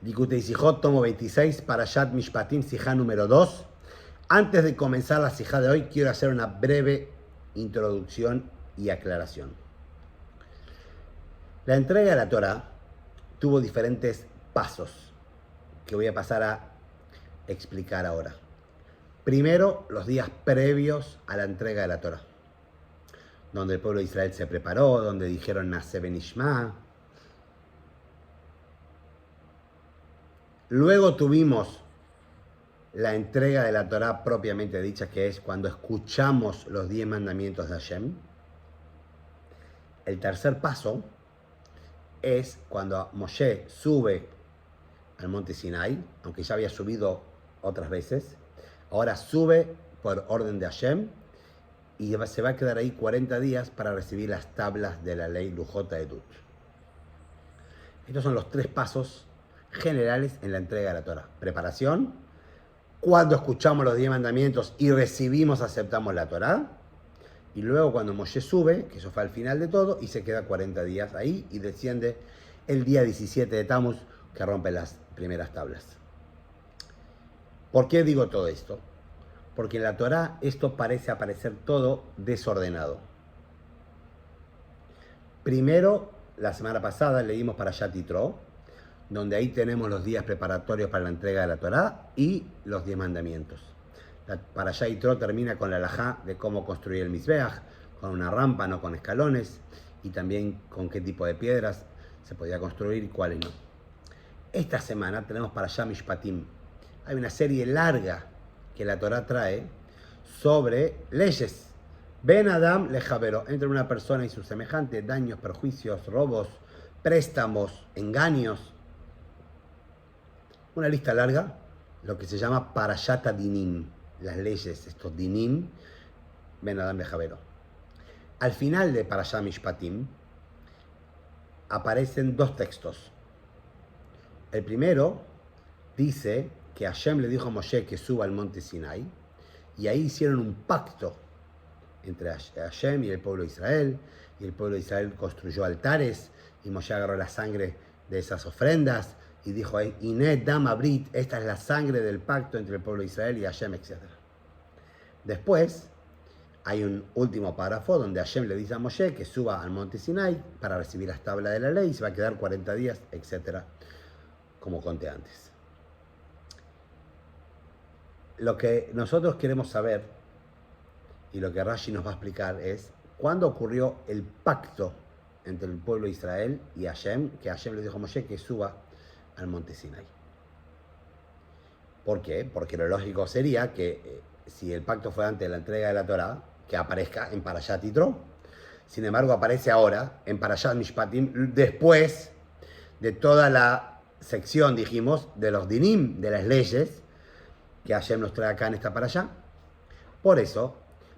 Likutei Sijot, tomo 26, Parashat Mishpatim, Sijá número 2. Antes de comenzar la Sijá de hoy, quiero hacer una breve introducción y aclaración. La entrega de la Torá tuvo diferentes pasos que voy a pasar a explicar ahora. Primero, los días previos a la entrega de la Torá, donde el pueblo de Israel se preparó, donde dijeron Nase Benishma. Luego tuvimos la entrega de la Torá propiamente dicha, que es cuando escuchamos los 10 mandamientos de Hashem. El tercer paso es cuando Moshe sube al monte Sinai, aunque ya había subido otras veces. Ahora sube por orden de Hashem y se va a quedar ahí 40 días para recibir las tablas de la ley Lujot Edut. Estos son los tres pasos generales en la entrega de la Torá. Preparación, cuando escuchamos los 10 mandamientos y recibimos, aceptamos la Torá. Y luego cuando Moshe sube, que eso fue al final de todo, y se queda 40 días ahí y desciende el día 17 de Tammuz, que rompe las primeras tablas. ¿Por qué digo todo esto? Porque en la Torá esto parece aparecer todo desordenado. Primero, la semana pasada leímos Parashat Yitro, donde ahí tenemos los días preparatorios para la entrega de la Torá y los 10 mandamientos. La Parashat Yitro termina con la halajá de cómo construir el Mizbeach, con una rampa, no con escalones, y también con qué tipo de piedras se podía construir y cuáles no. Esta semana tenemos Parashat Mishpatim. Hay una serie larga que la Torá trae sobre leyes. Ben Adam lejavero, entre una persona y su semejante, daños, perjuicios, robos, préstamos, engaños. Una lista larga, lo que se llama Parashat Dinim, las leyes, estos Dinim, Ben Adam lejavero. Al final de Parashat Mishpatim aparecen dos textos. El primero dice que Hashem le dijo a Moshe que suba al monte Sinai, y ahí hicieron un pacto entre Hashem y el pueblo de Israel, y el pueblo de Israel construyó altares, y Moshe agarró la sangre de esas ofrendas, y dijo, Inet Dam Abrit, esta es la sangre del pacto entre el pueblo de Israel y Hashem, etc. Después, hay un último párrafo donde Hashem le dice a Moshe que suba al monte Sinai para recibir las tablas de la ley, y se va a quedar 40 días, etc., como conté antes. Lo que nosotros queremos saber, y lo que Rashi nos va a explicar, es cuándo ocurrió el pacto entre el pueblo de Israel y Hashem, que Hashem le dijo a Moshe que suba al monte Sinai. ¿Por qué? Porque lo lógico sería que si el pacto fue antes de la entrega de la Torá, que aparezca en Parashat Yitro. Sin embargo, aparece ahora en Parashat Mishpatim, después de toda la sección, dijimos, de los dinim, de las leyes, que Hashem nos trae acá en esta parashá. Por eso,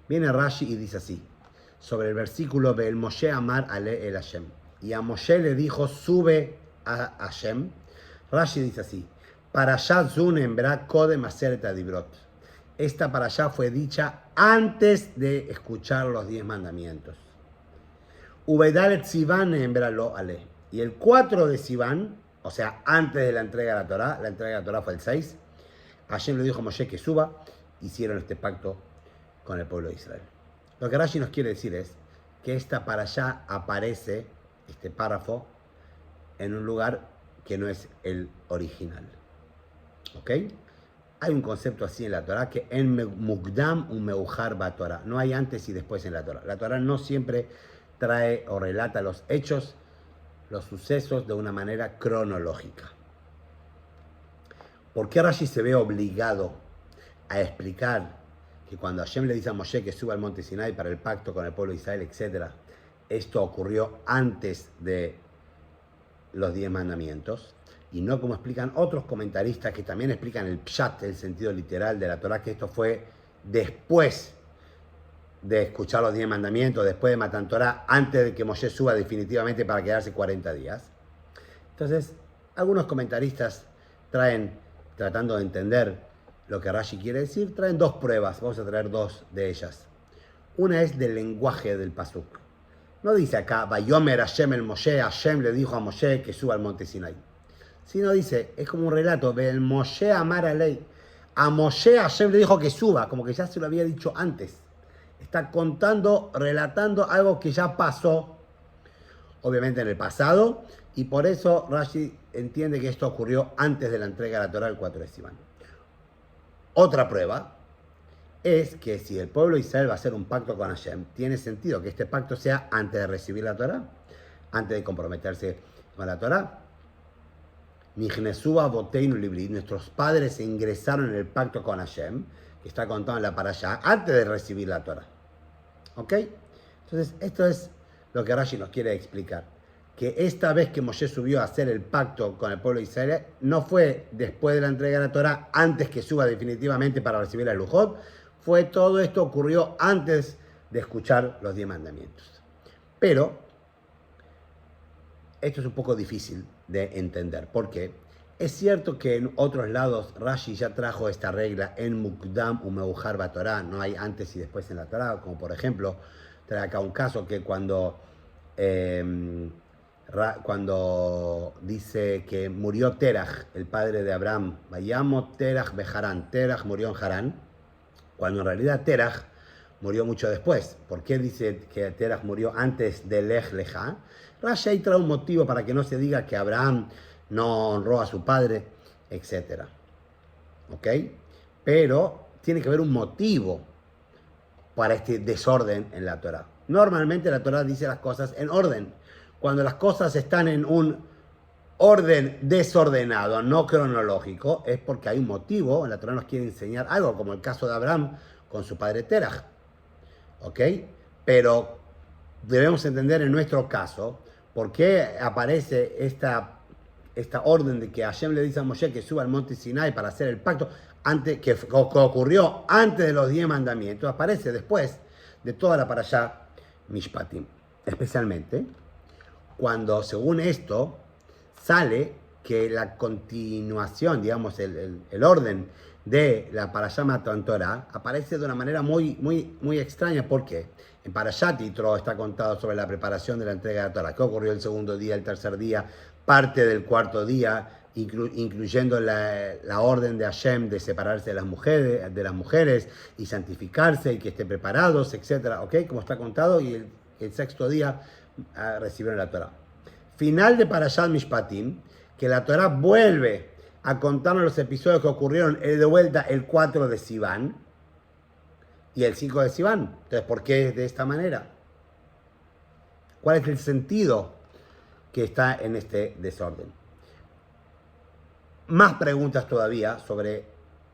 viene Rashi y dice así, sobre el versículo de el Moshe Amar Ale el Hashem. Y a Moshe le dijo, sube a Hashem. Rashi dice así, Parashat Zun Embra Kodem Aseret Adibrot. Esta parashá fue dicha antes de escuchar los 10 mandamientos. Ubedalet Sivan Embra Lo Ale. Y el 4 de Sivan, o sea, antes de la entrega de la entrega de la Torá fue el 6, Hashem le dijo a Moshe que suba, hicieron este pacto con el pueblo de Israel. Lo que Rashi nos quiere decir es que esta parashá aparece, este párrafo, en un lugar que no es el original. ¿Ok? Hay un concepto así en la Torá, que en Mukdam un Meujar ba Torá. No hay antes y después en la Torá. La Torá no siempre trae o relata los hechos, los sucesos de una manera cronológica. ¿Por qué Rashi se ve obligado a explicar que cuando Hashem le dice a Moshe que suba al monte Sinai para el pacto con el pueblo de Israel, etc., esto ocurrió antes de los 10 mandamientos? Y no como explican otros comentaristas que también explican el pshat, el sentido literal de la Torá, que esto fue después de escuchar los 10 mandamientos, después de Matan Torá, antes de que Moshe suba definitivamente para quedarse 40 días. Entonces, algunos comentaristas tratando de entender lo que Rashi quiere decir, traen dos pruebas. Vamos a traer dos de ellas. Una es del lenguaje del pasuk. No dice acá, Vayomer Hashem el Moshe, Hashem le dijo a Moshe que suba al monte Sinai. sino dice, es como un relato, el Moshe Amar Alei. A Moshe Hashem le dijo que suba, como que ya se lo había dicho antes. Está contando, relatando algo que ya pasó, obviamente en el pasado, y por eso Rashi entiende que esto ocurrió antes de la entrega de la Torah el 4 de Sivan. Otra prueba es que si el pueblo de Israel va a hacer un pacto con Hashem, tiene sentido que este pacto sea antes de recibir la Torah, antes de comprometerse con la Torah. Nijnesuba Boteinu Libri, nuestros padres ingresaron en el pacto con Hashem, que está contado en la parashá, antes de recibir la Torah. ¿Ok? Entonces, esto es lo que Rashi nos quiere explicar. Que esta vez que Moshe subió a hacer el pacto con el pueblo de Israel, no fue después de la entrega de la Torah, antes que suba definitivamente para recibir el Lujot, todo esto ocurrió antes de escuchar los 10 mandamientos. Pero, esto es un poco difícil de entender. ¿Por qué? Es cierto que en otros lados Rashi ya trajo esta regla en Mukdam u Meujar Batorá, no hay antes y después en la Torá, como por ejemplo, trae acá un caso que cuando dice que murió Terach, el padre de Abraham, Vayamo Terach Beharán, Terach murió en Harán, cuando en realidad Terach murió mucho después. ¿Por qué dice que Terach murió antes de Lech Lecha? Rashi ahí trae un motivo para que no se diga que Abraham no honró a su padre, etc. ¿Ok? Pero tiene que haber un motivo para este desorden en la Torah. Normalmente la Torah dice las cosas en orden. Cuando las cosas están en un orden desordenado, no cronológico, es porque hay un motivo. La Torah nos quiere enseñar algo, como el caso de Abraham con su padre Terach. ¿Ok? Pero debemos entender en nuestro caso por qué aparece esta orden de que Hashem le dice a Moshe que suba al monte Sinai para hacer el pacto, que ocurrió antes de los 10 mandamientos, aparece después de toda la parashá Mishpatim. Especialmente cuando, según esto, sale que la continuación, digamos, el orden de la parashá Matan Torah aparece de una manera muy extraña. ¿Por qué? En Parashat Yitro está contado sobre la preparación de la entrega de la Torah. ¿Qué ocurrió el segundo día, el tercer día, parte del cuarto día, incluyendo la orden de Hashem de separarse de las mujeres y santificarse y que estén preparados, etcétera? ¿Ok? Como está contado, y el sexto día recibieron la Torah. Final de Parashat Mishpatim, que la Torah vuelve a contarnos los episodios que ocurrieron de vuelta el 4 de Sivan y el 5 de Sivan. Entonces, ¿por qué es de esta manera? ¿Cuál es el sentido que está en este desorden? Más preguntas todavía sobre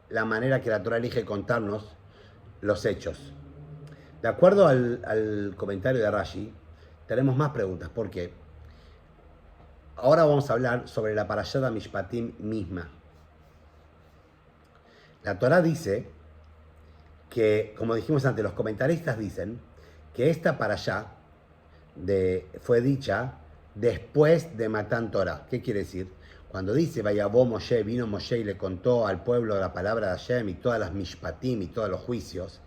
la manera que la Torah elige contarnos los hechos. De acuerdo al comentario de Rashi, tenemos más preguntas. ¿Por qué? Ahora vamos a hablar sobre la Parashat Mishpatim misma. La Torah dice que, como dijimos antes, los comentaristas dicen que esta Parashá fue dicha después de Matan Torah. ¿Qué quiere decir? Cuando dice, Vayabó Moshe, vino Moshe y le contó al pueblo la palabra de Hashem y todas las Mishpatim y todos los juicios,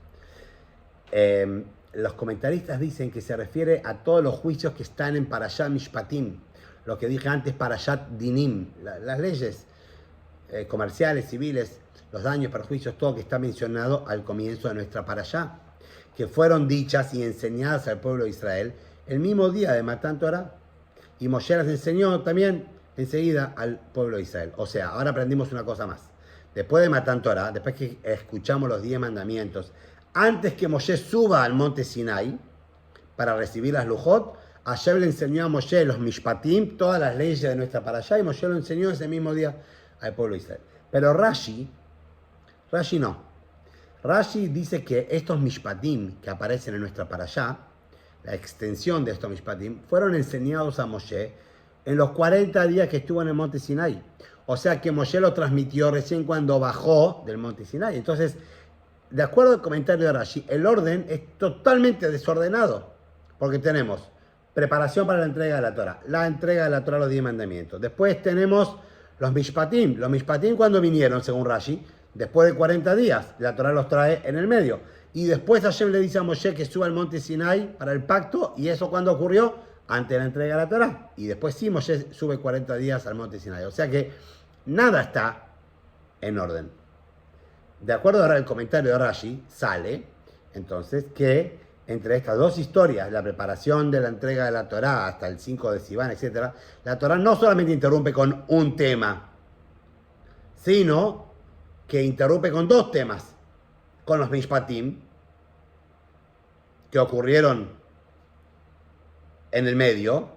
los comentaristas dicen que se refiere a todos los juicios que están en Parashat Mishpatim, lo que dije antes, Parashat Dinim, las leyes comerciales, civiles, los daños, perjuicios, todo que está mencionado al comienzo de nuestra Parashá, que fueron dichas y enseñadas al pueblo de Israel el mismo día de Matan Torah, y Moshe las enseñó también enseguida al pueblo de Israel. O sea, ahora aprendimos una cosa más. Después de Matan Torah, después que escuchamos los 10 mandamientos, antes que Moshe suba al monte Sinai para recibir las Lujot, Hashem le enseñó a Moshe los Mishpatim, todas las leyes de nuestra Parashá, y Moshe lo enseñó ese mismo día al pueblo de Israel. Pero Rashi no. Rashi dice que estos Mishpatim que aparecen en nuestra Parashá, la extensión de estos Mishpatim, fueron enseñados a Moshe en los 40 días que estuvo en el monte Sinai. O sea que Moshe lo transmitió recién cuando bajó del monte Sinai. Entonces, de acuerdo al comentario de Rashi, el orden es totalmente desordenado. Porque tenemos preparación para la entrega de la Torah, la entrega de la Torah, los 10 mandamientos. Después tenemos los Mishpatim. Los Mishpatim, ¿cuándo vinieron, según Rashi? Después de 40 días. La Torah los trae en el medio. Y después Hashem le dice a Moshe que suba al monte Sinai para el pacto. ¿Y eso cuándo ocurrió? antes de la entrega de la Torá. Y después sí, Moshe sube 40 días al monte Sinai. O sea que nada está en orden. De acuerdo al comentario de Rashi, sale entonces que entre estas dos historias, la preparación de la entrega de la Torá hasta el 5 de Sivan, etc., la Torá no solamente interrumpe con un tema, sino que interrumpe con dos temas, con los Mishpatim, que ocurrieron en el medio,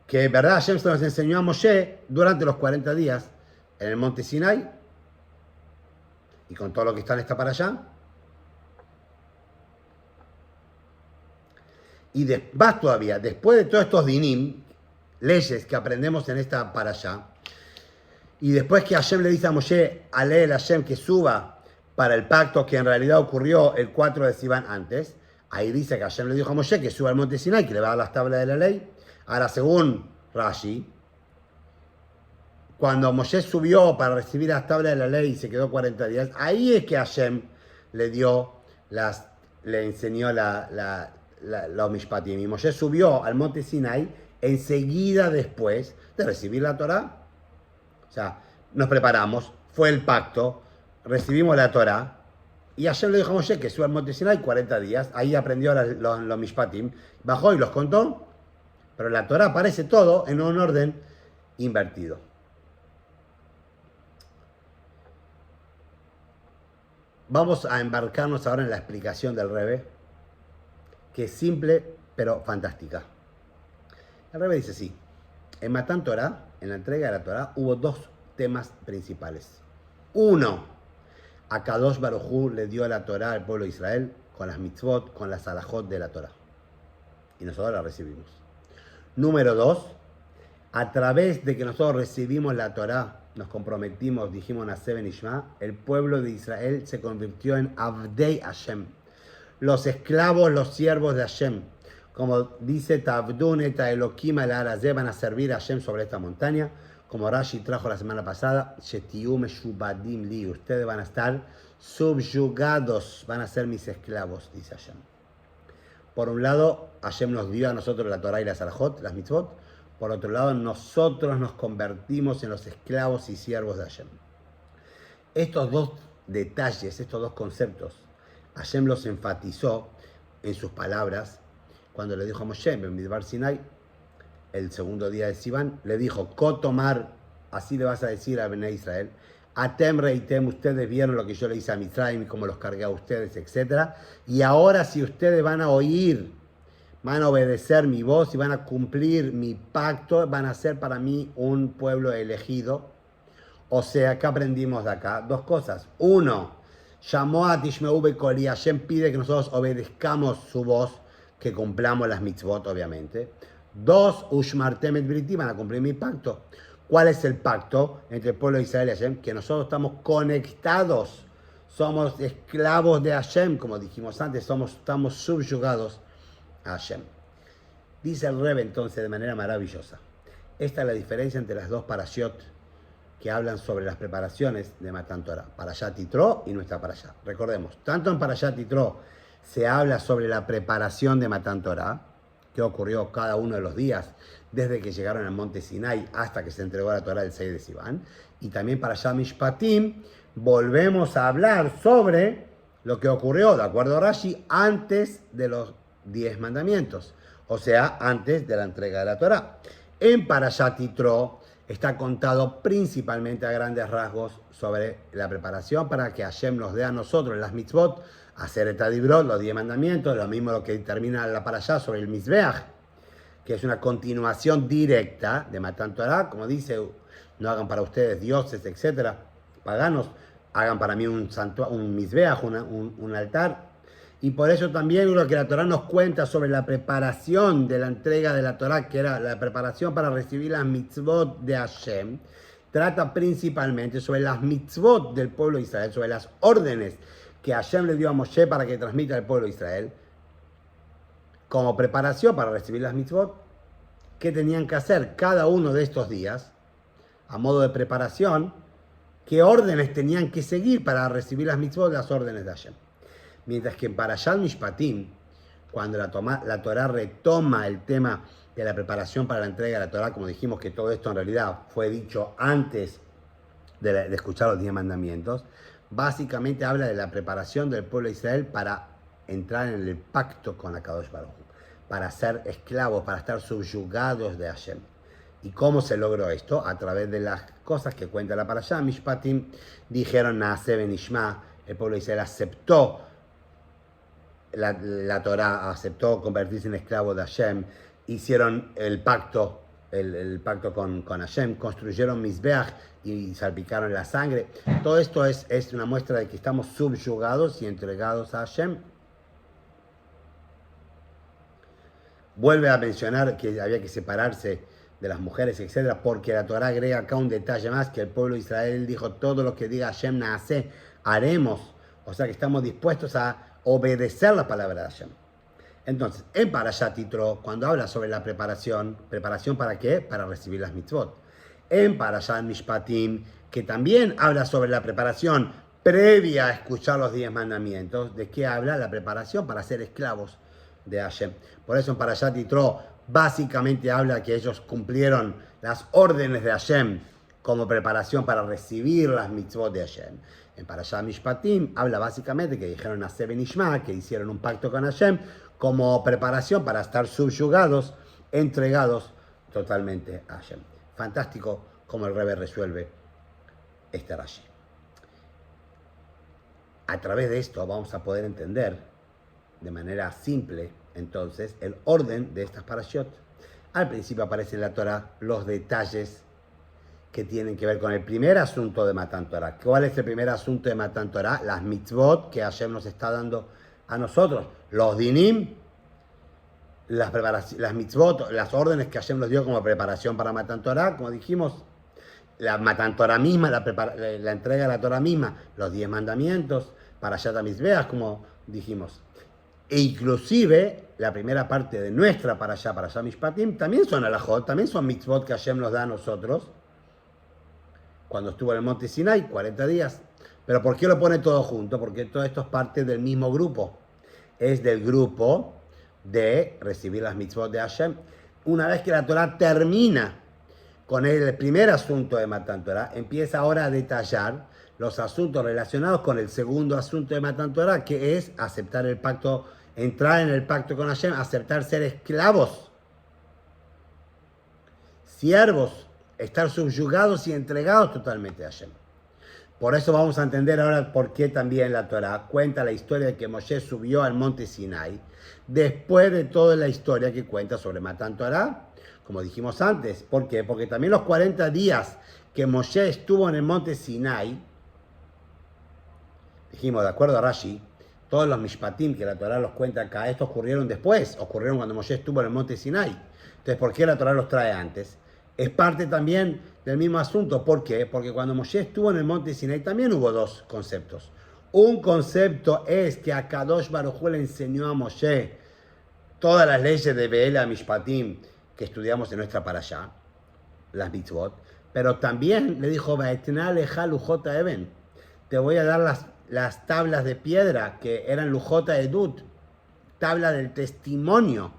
que verdad Hashem se nos enseñó a Moshe durante los 40 días en el monte Sinai, y con todo lo que está en esta para allá. Y más todavía, después de todos estos dinim, leyes que aprendemos en esta para allá, y después que Hashem le dice a Moshe, a leer a Hashem que suba para el pacto que en realidad ocurrió el 4 de Sivan antes, ahí dice que Hashem le dijo a Moshe que suba al monte Sinai, que le va a dar las tablas de la ley. Ahora, según Rashi, cuando Moshe subió para recibir las tablas de la ley y se quedó 40 días, ahí es que Hashem le enseñó los Mishpatim. Y Moshe subió al monte Sinai enseguida después de recibir la Torá. O sea, nos preparamos, fue el pacto, recibimos la Torá, y Hashem le dijo a Moshe que suba al monte Sinai 40 días. Ahí aprendió los Mishpatim, bajó y los contó, pero la Torá aparece todo en un orden invertido. Vamos a embarcarnos ahora en la explicación del Rebbe, que es simple pero fantástica. El Rebbe dice así: en Matán Torah, en la entrega de la Torah, hubo dos temas principales. Uno, a Kadosh Baruj Hu le dio la Torah al pueblo de Israel con las mitzvot, con las alajot de la Torah. Y nosotros la recibimos. Número dos, a través de que nosotros recibimos la Torah, nos comprometimos, dijimos Naseh ben Ishma, el pueblo de Israel se convirtió en Avdei Hashem, los esclavos, los siervos de Hashem. Como dice Tavdun et Elohim al Arazé, van a servir a Hashem sobre esta montaña. Como Rashi trajo la semana pasada, Shetiyu meshubadim li, ustedes van a estar subyugados, van a ser mis esclavos, dice Hashem. Por un lado, Hashem nos dio a nosotros la Torah y las alajot, las mitzvot. Por otro lado, nosotros nos convertimos en los esclavos y siervos de Hashem. Estos dos detalles, estos dos conceptos, Hashem los enfatizó en sus palabras cuando le dijo a Moshe en Midbar Sinai, el segundo día de Sivan, le dijo: Kotomar, así le vas a decir a Bnei Israel, Atem reitem, ustedes vieron lo que yo le hice a Mitzrayim, cómo los cargué a ustedes, etc. Y ahora si ustedes van a oír, van a obedecer mi voz y van a cumplir mi pacto, van a ser para mí un pueblo elegido. O sea, ¿qué aprendimos de acá? Dos cosas. Uno, llamó a Tishmeu Bekoli, Hashem pide que nosotros obedezcamos su voz, que cumplamos las mitzvot, obviamente. Dos, Ushmartem et Briti, van a cumplir mi pacto. ¿Cuál es el pacto entre el pueblo de Israel y Hashem? Que nosotros estamos conectados, somos esclavos de Hashem, como dijimos antes, estamos subyugados a Hashem. Dice el Rebbe entonces de manera maravillosa: esta es la diferencia entre las dos parashiot que hablan sobre las preparaciones de Matán Torah, Parashat Yitro y nuestra parashá. Recordemos, tanto en Parashat Yitro se habla sobre la preparación de Matán Torah, que ocurrió cada uno de los días, desde que llegaron al monte Sinai hasta que se entregó la Torah el 6 de Sivan. Y también Parashat Mishpatim, volvemos a hablar sobre lo que ocurrió, de acuerdo a Rashi, antes de los 10 mandamientos, o sea, antes de la entrega de la Torah. En Parashat Yitro está contado principalmente a grandes rasgos sobre la preparación para que Hashem nos dé a nosotros las mitzvot, hacer et adibrot, los 10 mandamientos, lo mismo lo que termina la parashá sobre el Mizbeach, que es una continuación directa de Matán Torah, como dice, no hagan para ustedes dioses, etcétera, paganos, hagan para mí un Mizbeach, un altar. Y por eso también lo que la Torah nos cuenta sobre la preparación de la entrega de la Torah, que era la preparación para recibir las mitzvot de Hashem, trata principalmente sobre las mitzvot del pueblo de Israel, sobre las órdenes que Hashem le dio a Moshe para que transmita al pueblo de Israel, como preparación para recibir las mitzvot, que tenían que hacer cada uno de estos días, a modo de preparación, qué órdenes tenían que seguir para recibir las mitzvot, las órdenes de Hashem. Mientras que en Parashat Mishpatim, cuando la Torá retoma el tema de la preparación para la entrega de la Torá, como dijimos que todo esto en realidad fue dicho antes de escuchar los 10 mandamientos, básicamente habla de la preparación del pueblo de Israel para entrar en el pacto con Akadosh Baruj Hu, para ser esclavos, para estar subyugados de Hashem. ¿Y cómo se logró esto? A través de las cosas que cuenta la Parashá. Mishpatim dijeron Naaseh Benishma, el pueblo de Israel aceptó la Torá, aceptó convertirse en esclavo de Hashem, hicieron el pacto con Hashem, construyeron Mizbeach y salpicaron la sangre. Todo esto es una muestra de que estamos subyugados y entregados a Hashem. Vuelve a mencionar que había que separarse de las mujeres, etc., porque la Torá agrega acá un detalle más, que el pueblo de Israel dijo, todo lo que diga Hashem Naaseh, haremos. O sea que estamos dispuestos a obedecer la palabra de Hashem. Entonces, en Parashat Yitro, cuando habla sobre la ¿preparación para qué? Para recibir las mitzvot. En Parashat Mishpatim, que también habla sobre la preparación previa a escuchar los 10 mandamientos, ¿de qué habla? La preparación para ser esclavos de Hashem. Por eso en Parashat Yitro básicamente habla que ellos cumplieron las órdenes de Hashem como preparación para recibir las mitzvot de Hashem. En Parashat Mishpatim habla básicamente que dijeron a Naaseh Benishma, que hicieron un pacto con Hashem como preparación para estar subyugados, entregados totalmente a Hashem. Fantástico como el Rebbe resuelve este Rashi. A través de esto vamos a poder entender de manera simple, entonces, el orden de estas parashot. Al principio aparece en la Torah los detalles que tienen que ver con el primer asunto de Matan Torah. ¿Cuál es el primer asunto de Matan Torah? Las mitzvot que Hashem nos está dando a nosotros. Los dinim, las mitzvot, las órdenes que Hashem nos dio como preparación para Matan Torah, como dijimos, la Matan Torah misma, la entrega de la Torah misma, los 10 mandamientos, para Parashat HaMizbeach, como dijimos. E inclusive, la primera parte de nuestra Parashá Mishpatim, también son alajot, también son mitzvot que Hashem nos da a nosotros, cuando estuvo en el monte Sinai, 40 días. Pero ¿por qué lo pone todo junto? Porque todo esto es parte del mismo grupo. Es del grupo de recibir las mitzvot de Hashem. Una vez que la Torah termina con el primer asunto de Matan Torah, empieza ahora a detallar los asuntos relacionados con el segundo asunto de Matan Torah, que es aceptar el pacto, entrar en el pacto con Hashem, aceptar ser esclavos, siervos, estar subyugados y entregados totalmente a Hashem. Por eso vamos a entender ahora por qué también la Torah cuenta la historia de que Moshe subió al monte Sinai, después de toda la historia que cuenta sobre Matan Torah, como dijimos antes. ¿Por qué? Porque también los 40 días que Moshe estuvo en el monte Sinai, dijimos, de acuerdo a Rashi, todos los mishpatim que la Torah los cuenta acá, estos ocurrieron después, ocurrieron cuando Moshe estuvo en el monte Sinai. Entonces, ¿por qué la Torah los trae antes? Es parte también del mismo asunto. ¿Por qué? Porque cuando Moshe estuvo en el monte Sinai también hubo dos conceptos. Un concepto es que Akadosh Baruj Hu le enseñó a Moshe todas las leyes de Be'ela Mishpatim que estudiamos en nuestra parashá, las mitzvot, pero también le dijo, Va'etna leja lujota even, te voy a dar las tablas de piedra que eran lujota edut, tabla del testimonio,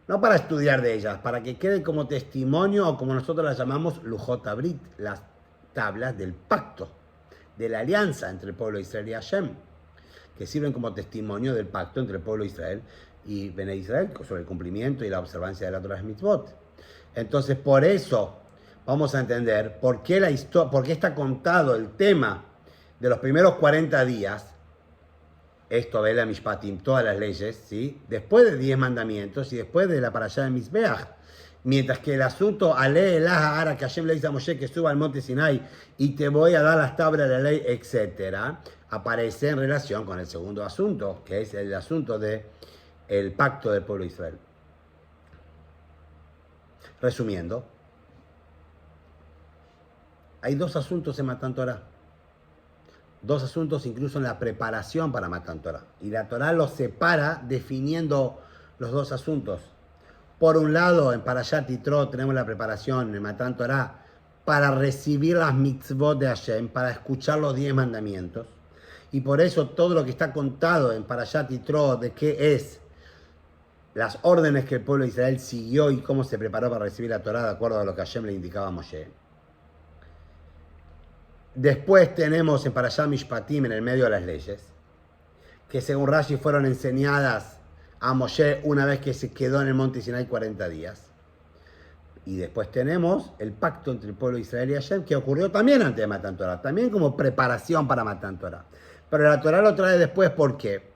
no para estudiar de ellas, para que queden como testimonio, o como nosotros las llamamos lujota brit, las tablas del pacto, de la alianza entre el pueblo de Israel y Hashem, que sirven como testimonio del pacto entre el pueblo de Israel y Bnei Israel sobre el cumplimiento y la observancia de la Torah Mitzvot. Entonces, por eso vamos a entender por qué está contado el tema de los primeros 40 días, esto de la Mishpatim, todas las leyes, ¿sí? Después de 10 mandamientos y después de la Parashá de Mizbeach. Mientras que el asunto, Ale Elah Ahara, que Hashem le dice a Moshe que suba al monte Sinai y te voy a dar las tablas de la ley, etc., aparece en relación con el segundo asunto, que es el asunto del pacto del pueblo de Israel. Resumiendo, hay dos asuntos en Matan Torah. Dos asuntos incluso en la preparación para Matan Torah. Y la Torah los separa definiendo los dos asuntos. Por un lado, en Parashat Yitro tenemos la preparación en Matan Torah para recibir las mitzvot de Hashem, para escuchar los 10 mandamientos. y por eso todo lo que está contado en Parashat Yitro de qué es las órdenes que el pueblo de Israel siguió y cómo se preparó para recibir la Torá de acuerdo a lo que Hashem le indicaba a Moshe. Después tenemos en Parashat Mishpatim, en el medio de las leyes, que según Rashi fueron enseñadas a Moshe una vez que se quedó en el monte Sinai 40 días. Y después tenemos el pacto entre el pueblo de Israel y Hashem, que ocurrió también antes de Matan Torah, también como preparación para Matan Torah. Pero la Torah lo trae después, ¿por qué?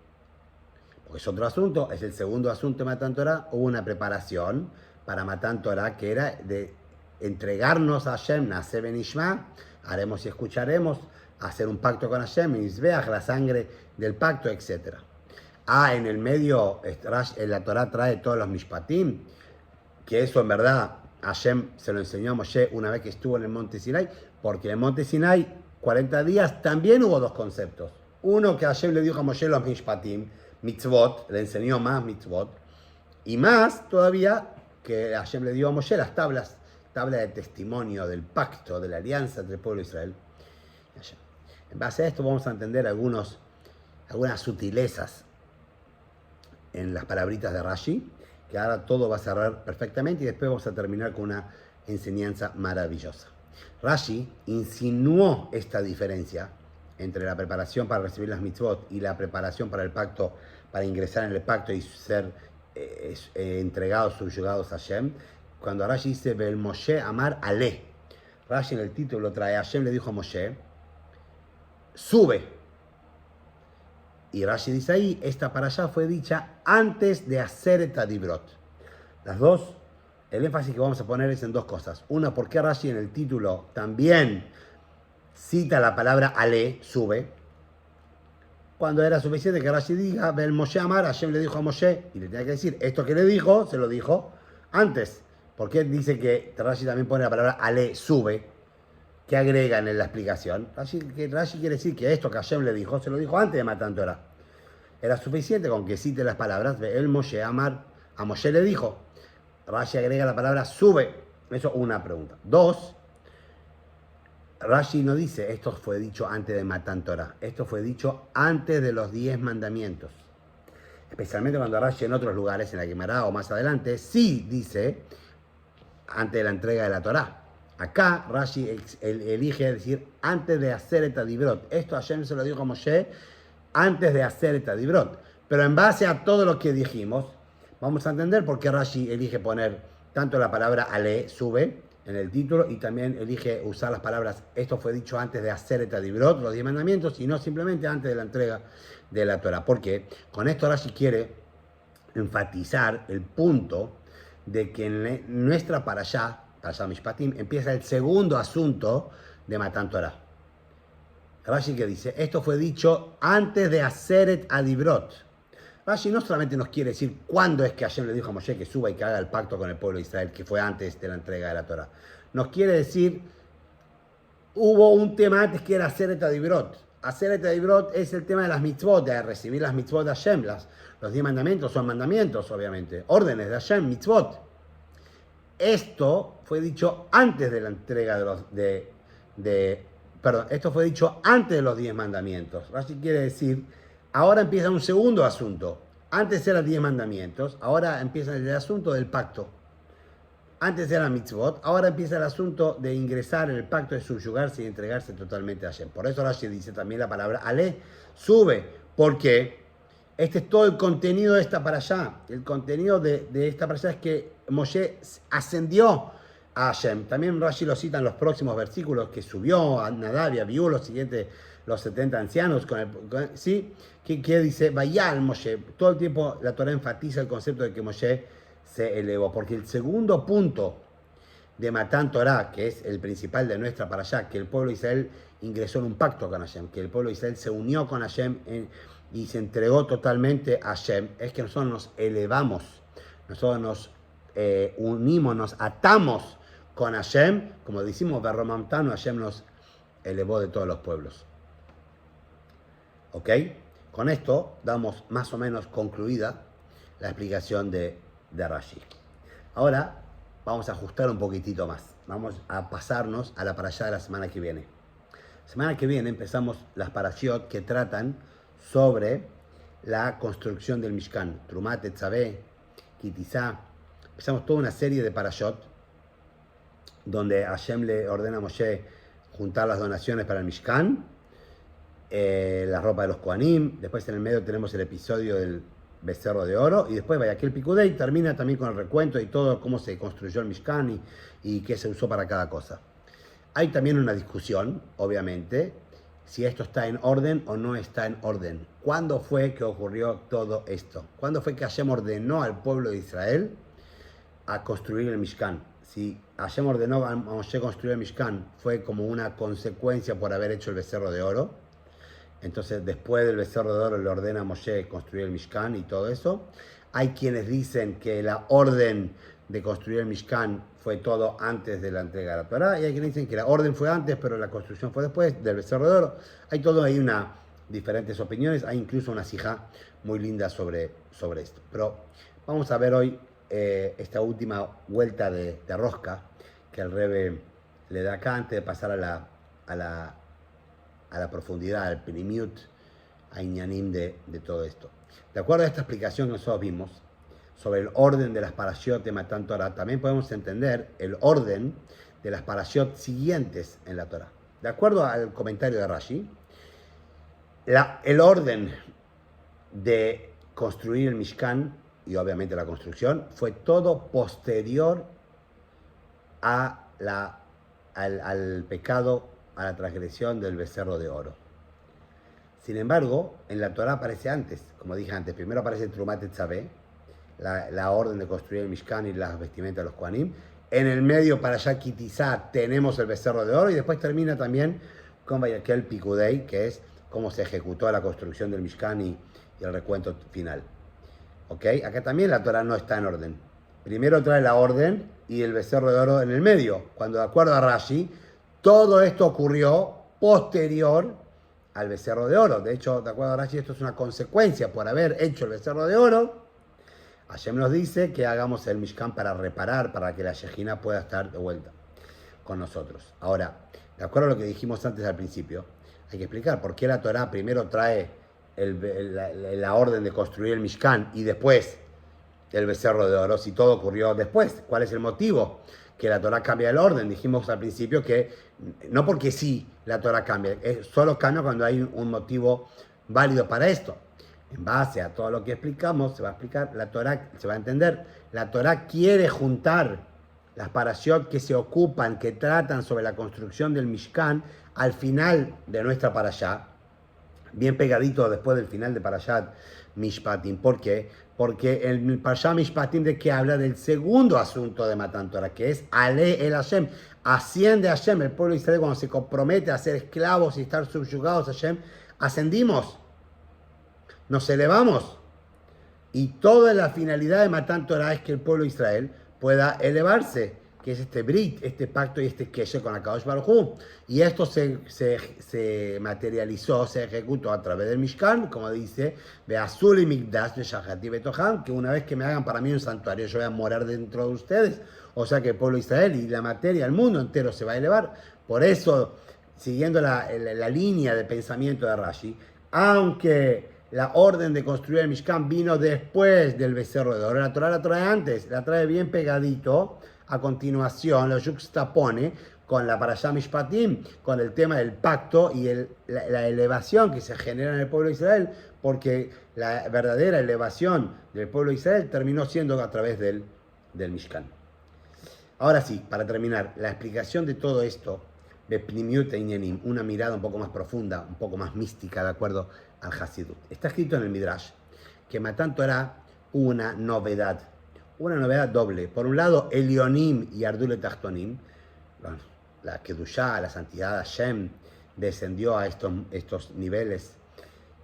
Porque es otro asunto, es el segundo asunto de Matan Torah. Hubo una preparación para Matan Torah que era de entregarnos a Hashem, Naaseh Benishma, haremos y escucharemos, hacer un pacto con Hashem, Mizbeach, la sangre del pacto, etc. En el medio, la Torah trae todos los Mishpatim, que eso en verdad Hashem se lo enseñó a Moshe una vez que estuvo en el monte Sinai, porque en el monte Sinai, 40 días, también hubo dos conceptos. Uno, que Hashem le dijo a Moshe los Mishpatim, mitzvot, le enseñó más mitzvot, y más todavía que Hashem le dio a Moshe las tabla de testimonio del pacto, de la alianza entre el pueblo de Israel y Hashem. En base a esto vamos a entender algunas sutilezas en las palabritas de Rashi, que ahora todo va a cerrar perfectamente y después vamos a terminar con una enseñanza maravillosa. Rashi insinuó esta diferencia entre la preparación para recibir las mitzvot y la preparación para el pacto, para ingresar en el pacto y ser entregados, subyugados a Hashem, cuando Rashi dice Bel Moshe Amar Ale. Rashi en el título trae, Hashem le dijo a Moshe, sube. Y Rashi dice ahí, esta para allá fue dicha antes de hacer et Adibrot. Las dos, el énfasis que vamos a poner es en dos cosas. Una, porque Rashi en el título también cita la palabra Ale, sube, cuando era suficiente que Rashi diga, Bel Moshe Amar, Hashem le dijo a Moshe, y le tenía que decir, esto que le dijo, se lo dijo antes. ¿Por qué dice que Rashi también pone la palabra Ale, sube? ¿Qué agregan en la explicación? Rashi quiere decir que esto que Hashem le dijo, se lo dijo antes de Matan Torah. Era suficiente con que cite las palabras, el Moshe Amar, a Moshe le dijo. Rashi agrega la palabra sube. Eso una pregunta. Dos, Rashi no dice, esto fue dicho antes de Matan Torah. Esto fue dicho antes de los 10 mandamientos. Especialmente cuando Rashi en otros lugares, en la Gemara o más adelante, sí dice antes de la entrega de la Torah. Acá Rashi elige decir antes de hacer et Adibrot. Esto Hashem se lo dijo a Moshe antes de hacer et Adibrot. Pero en base a todo lo que dijimos, vamos a entender por qué Rashi elige poner tanto la palabra Ale, sube, en el título, y también elige usar las palabras esto fue dicho antes de hacer et Adibrot, los 10 mandamientos, y no simplemente antes de la entrega de la Torah. Porque con esto Rashi quiere enfatizar el punto de que en nuestra parashá, Parashat Mishpatim, empieza el segundo asunto de Matan Torah. Rashi que dice, esto fue dicho antes de hacer et Adibrot. Rashi no solamente nos quiere decir cuándo es que Hashem le dijo a Moshe que suba y que haga el pacto con el pueblo de Israel, que fue antes de la entrega de la Torah. Nos quiere decir, hubo un tema antes que era hacer et Adibrot. Hacer et Adibrot es el tema de las mitzvot, de recibir las mitzvot de Hashem. Los 10 mandamientos son mandamientos, obviamente. Órdenes de Hashem, mitzvot. Esto fue dicho antes de la entrega esto fue dicho antes de los 10 mandamientos. Rashi quiere decir, ahora empieza un segundo asunto. Antes eran 10 mandamientos, ahora empieza el asunto del pacto. Antes era mitzvot, ahora empieza el asunto de ingresar en el pacto, de subyugarse y entregarse totalmente a Hashem. Por eso Rashi dice también la palabra Ale, sube, porque este es todo el contenido de esta parashá. El contenido de esta parashá es que Moshe ascendió a Hashem. También Rashi lo cita en los próximos versículos, que subió a Nadab y a Abiú, los siguientes, los 70 ancianos, ¿sí? Que dice, vaya al Moshe. Todo el tiempo la Torah enfatiza el concepto de que Moshe se elevó, porque el segundo punto de Matan Torah, que es el principal de nuestra parashá, que el pueblo de Israel ingresó en un pacto con Hashem, que el pueblo de Israel se unió con Hashem y se entregó totalmente a Hashem, es que nosotros nos elevamos, nosotros nos unimos, nos atamos con Hashem, como decimos, Berromamtano, Hashem nos elevó de todos los pueblos. ¿Ok? Con esto damos más o menos concluida la explicación de Rashi. Ahora vamos a ajustar un poquitito más. Vamos a pasarnos a la parashá de la semana que viene. Semana que viene empezamos las parashiot que tratan sobre la construcción del Mishkan. Trumat, Tetzaveh, Kitizá. Empezamos toda una serie de parashot donde Hashem le ordena a Moshe juntar las donaciones para el Mishkan, la ropa de los Kohanim. Después en el medio tenemos el episodio del becerro de oro, y después Vayakhel Pikudei termina también con el recuento y todo cómo se construyó el Mishkan y qué se usó para cada cosa. Hay también una discusión, obviamente, si esto está en orden o no está en orden. ¿Cuándo fue que ocurrió todo esto? ¿Cuándo fue que Hashem ordenó al pueblo de Israel a construir el Mishkan? Si Hashem ordenó a Moshe construir el Mishkan, fue como una consecuencia por haber hecho el becerro de oro. Entonces, después del becerro de oro le ordena a Moshe construir el Mishkan y todo eso. Hay quienes dicen que la orden de construir el Mishkan fue todo antes de la entrega de la Torá, y hay quienes dicen que la orden fue antes, pero la construcción fue después del becerro de oro. Hay diferentes opiniones, hay incluso una sijá muy linda sobre esto. Pero vamos a ver hoy esta última vuelta de rosca que el Rebbe le da acá antes de pasar a la profundidad, al Pinimiut, a Inyanim de todo esto. De acuerdo a esta explicación que nosotros vimos sobre el orden de las parashiot de Matan Torah, también podemos entender el orden de las parashiot siguientes en la Torah. De acuerdo al comentario de Rashi, el orden de construir el Mishkan y obviamente la construcción fue todo posterior al pecado, a la transgresión del becerro de oro. Sin embargo, en la Torah aparece antes, como dije antes. Primero aparece Trumat Tetzaveh, la orden de construir el Mishkan y las vestimentas de los Kohanim. En el medio, para allá Kitizá, tenemos el becerro de oro, y después termina también con Vayakhel Pikudei, que es cómo se ejecutó la construcción del Mishkan y el recuento final. ¿Ok? Acá también la Torah no está en orden. Primero trae la orden y el becerro de oro en el medio, cuando de acuerdo a Rashi, todo esto ocurrió posterior al becerro de oro. De hecho, de acuerdo a Rashi, esto es una consecuencia por haber hecho el becerro de oro. Hashem nos dice que hagamos el Mishkan para reparar, para que la Shejina pueda estar de vuelta con nosotros. Ahora, de acuerdo a lo que dijimos antes al principio, hay que explicar por qué la Torah primero trae la orden de construir el Mishkan y después el becerro de oro, si todo ocurrió después. ¿Cuál es el motivo? Que la Torah cambia el orden. Dijimos al principio que no porque sí la Torah cambia, solo cambia cuando hay un motivo válido para esto. En base a todo lo que explicamos, se va a explicar, la Torah se va a entender. La Torah quiere juntar las parashiot que se ocupan, que tratan sobre la construcción del Mishkan, al final de nuestra parashá, bien pegadito después del final de Parashat Mishpatim. ¿Por qué? Porque el Parashat Mishpatim, ¿de qué habla? Del segundo asunto de Matan Torah, que es Ale el Hashem. Asciende Hashem, el pueblo de Israel cuando se compromete a ser esclavos y estar subyugados a Hashem, ascendimos, nos elevamos. Y toda la finalidad de Matan Torah es que el pueblo de Israel pueda elevarse, que es este Brit, este pacto y este Kesher con Akadosh Baruj Hu. Y esto se materializó, se ejecutó a través del Mishkan, como dice, Be'azul y Mikdash de Shachati Betoham, que una vez que me hagan para mí un santuario, yo voy a morar dentro de ustedes. O sea que el pueblo de Israel y la materia, el mundo entero se va a elevar. Por eso, siguiendo la línea de pensamiento de Rashi, aunque la orden de construir el Mishkan vino después del becerro de oro, la Torah la trae antes, la trae bien pegadito. A continuación, lo juxtapone con la Parashá Mishpatim, con el tema del pacto y la elevación que se genera en el pueblo de Israel, porque la verdadera elevación del pueblo de Israel terminó siendo a través del Mishkan. Ahora sí, para terminar, la explicación de todo esto, de Pnimiut e Inyanim, una mirada un poco más profunda, un poco más mística, de acuerdo al Hasidut. Está escrito en el Midrash que Matan Torah una novedad doble. Por un lado, Elionim y Ardule Tachtonim, la Kedushá, la santidad de Hashem, descendió a estos niveles,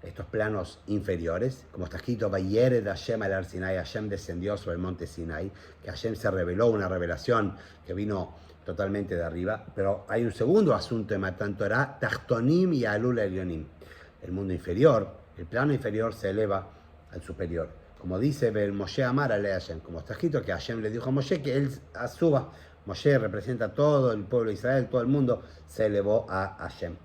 estos planos inferiores. Como está escrito, Vayered Hashem al Har Sinai, Hashem descendió sobre el monte Sinai, que Hashem se reveló, una revelación que vino totalmente de arriba. Pero hay un segundo asunto de Matan Torah, Tachtonim y Alul Elionim. El mundo inferior, el plano inferior se eleva al superior. Como dice el Moshe Amar a Hashem, como está escrito que Hashem le dijo a Moshe que él suba. Moshe representa todo el pueblo de Israel, todo el mundo se elevó a Hashem.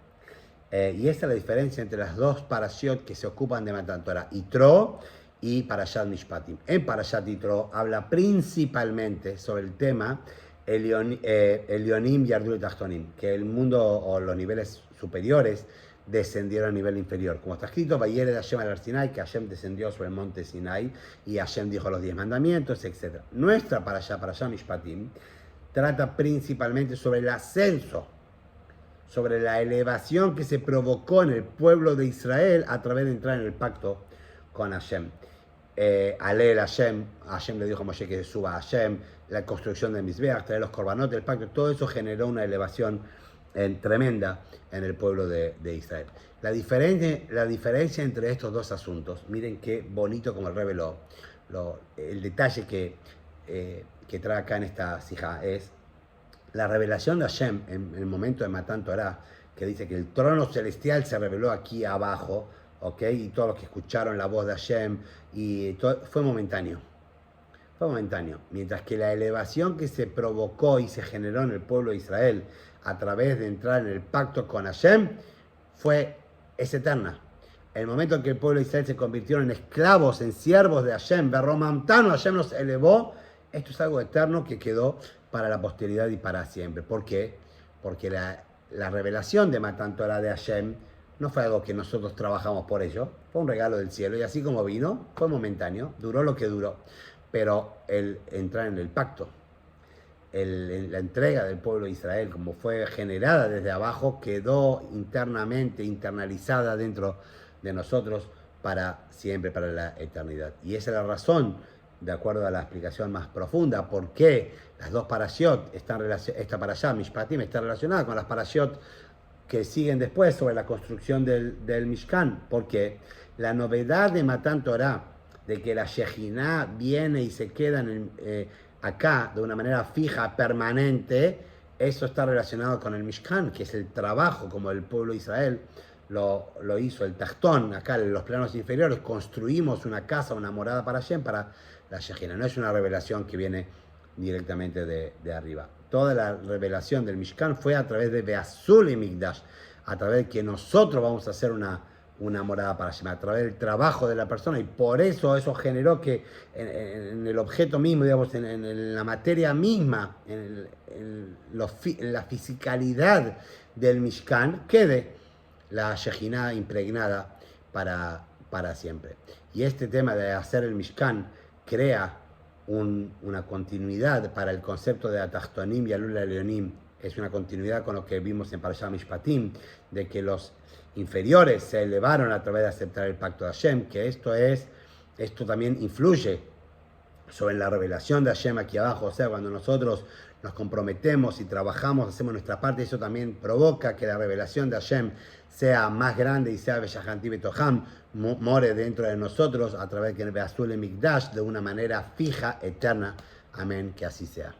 Y esa es la diferencia entre las dos parashiot que se ocupan de Matan Torah, Yitro y Parashat Mishpatim. En Parashat Yitro habla principalmente sobre el tema Elionim y Ardul Tachtonim, que el mundo o los niveles superiores descendieron al nivel inferior. Como está escrito, Vayere de Hashem al Sinai, que Hashem descendió sobre el monte Sinai y Hashem dijo los 10 mandamientos, etc. Nuestra Parashat Mishpatim trata principalmente sobre el ascenso, sobre la elevación que se provocó en el pueblo de Israel a través de entrar en el pacto con Hashem. Alel Hashem le dijo a Moshe que suba a Hashem, la construcción del Mizbeach, traer los korbanot del pacto, todo eso generó una elevación tremenda en el pueblo de Israel. La diferencia entre estos dos asuntos, miren qué bonito como el Rebbe el detalle que trae acá en esta sija es la revelación de Hashem en el momento de Matan Torah, que dice que el trono celestial se reveló aquí abajo, ¿ok? Y todos los que escucharon la voz de Hashem, y todo, fue momentáneo. Fue momentáneo. Mientras que la elevación que se provocó y se generó en el pueblo de Israel a través de entrar en el pacto con Hashem es eterna. El momento en que el pueblo de Israel se convirtió en esclavos, en siervos de Hashem, Berromamtano, Hashem los elevó, esto es algo eterno que quedó para la posteridad y para siempre. ¿Por qué? Porque la revelación de Matan Torah de Hashem no fue algo que nosotros trabajamos por ello, fue un regalo del cielo y así como vino, fue momentáneo, duró lo que duró. Pero el entrar en el pacto, la entrega del pueblo de Israel, como fue generada desde abajo, quedó internamente, internalizada dentro de nosotros para siempre, para la eternidad. Y esa es la razón, de acuerdo a la explicación más profunda, por qué las dos parashiot esta parashá, Mishpatim, está relacionada con las parashiot que siguen después sobre la construcción del Mishkan. Porque la novedad de Matan Torah, de que la Shejinah viene y se queda acá de una manera fija, permanente, eso está relacionado con el Mishkan, que es el trabajo como el pueblo de Israel lo hizo, el Tachtón, acá en los planos inferiores, construimos una casa, una morada para Hashem, para la Shejinah. No es una revelación que viene directamente de arriba. Toda la revelación del Mishkan fue a través de Beazul y Mikdash, a través de que nosotros vamos a hacer una morada para Hashem, a través del trabajo de la persona, y por eso generó que en el objeto mismo, digamos, en la materia misma, en la fisicalidad del Mishkan, quede la Shejinah impregnada para siempre. Y este tema de hacer el Mishkan crea una continuidad para el concepto de Atachtonim y Alul Elionim. Es una continuidad con lo que vimos en Parashat Mishpatim, de que los inferiores se elevaron a través de aceptar el pacto de Hashem, que esto también influye sobre la revelación de Hashem aquí abajo. O sea, cuando nosotros nos comprometemos y trabajamos, hacemos nuestra parte, eso también provoca que la revelación de Hashem sea más grande y sea Beyahanti Betoham, more dentro de nosotros a través de Beazul y Mikdash de una manera fija, eterna. Amén, que así sea.